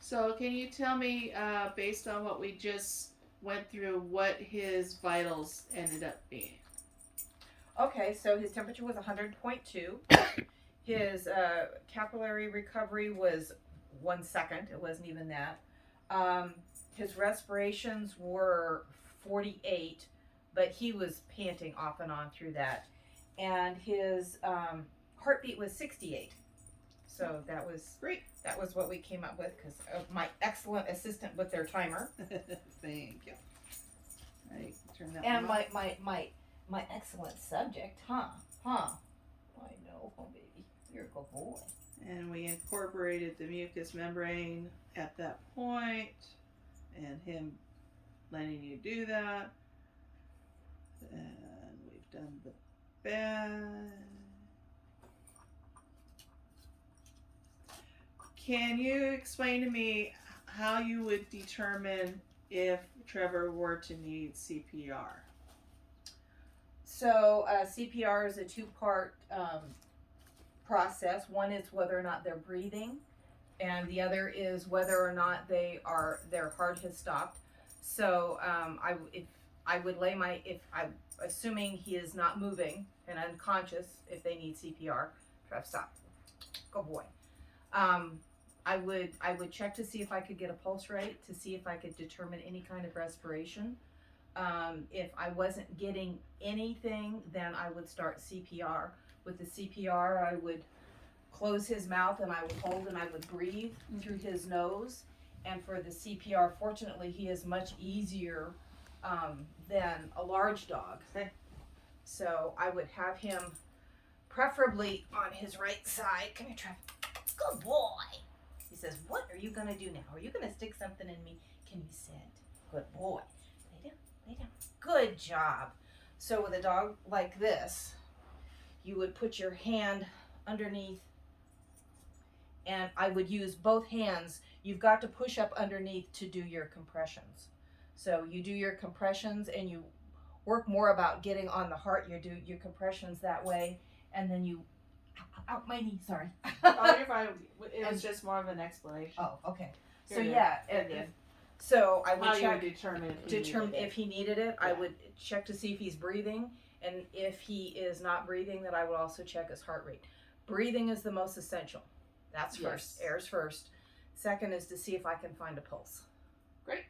So, can you tell me, based on what we just went through, what his vitals ended up being? Okay, so his temperature was 100.2. His capillary recovery was 1 second. It wasn't even that. Um, his respirations were 48, but he was panting off and on through that. And his heartbeat was 68. So Great. that was what we came up with because of my excellent assistant with their timer. Thank you. Right, turn that And one off. my excellent subject, huh? Huh? I know, oh baby, you're a good boy. And we incorporated the mucous membrane at that point, and him letting you do that. And we've done the bed. Can you explain to me how you would determine if Trevor were to need CPR? So CPR is a two-part process. One is whether or not they're breathing, and the other is whether or not their heart has stopped. So if I would lay my if I'm assuming he is not moving and unconscious, if they need CPR, Trev, stop, good boy. Um, I would check to see if I could get a pulse rate to see if I could determine any kind of respiration. If I wasn't getting anything, then I would start CPR. With the CPR, I would close his mouth and I would hold and I would breathe through his nose. And for the CPR, fortunately, he is much easier than a large dog. Okay. So I would have him preferably on his right side. Come here, Trevor. Good boy. He says, what are you going to do now? Are you going to stick something in me? Can you sit? Good boy. Lay down. Lay down. Good job. So with a dog like this, you would put your hand underneath, and I would use both hands. You've got to push up underneath to do your compressions. So you do your compressions and you work more about getting on the heart. You do your compressions that way, and then you out my knee, sorry. Oh, you're fine. It was just more of an explanation. Oh, okay. So You're good. yeah, You're good. so I would How you check would determine if he needed it. I Yeah. would check to see if he's breathing, and if he is not breathing, then I would also check his heart rate. Breathing is the most essential. That's first. Yes. Air's first. Second is to see if I can find a pulse. Great.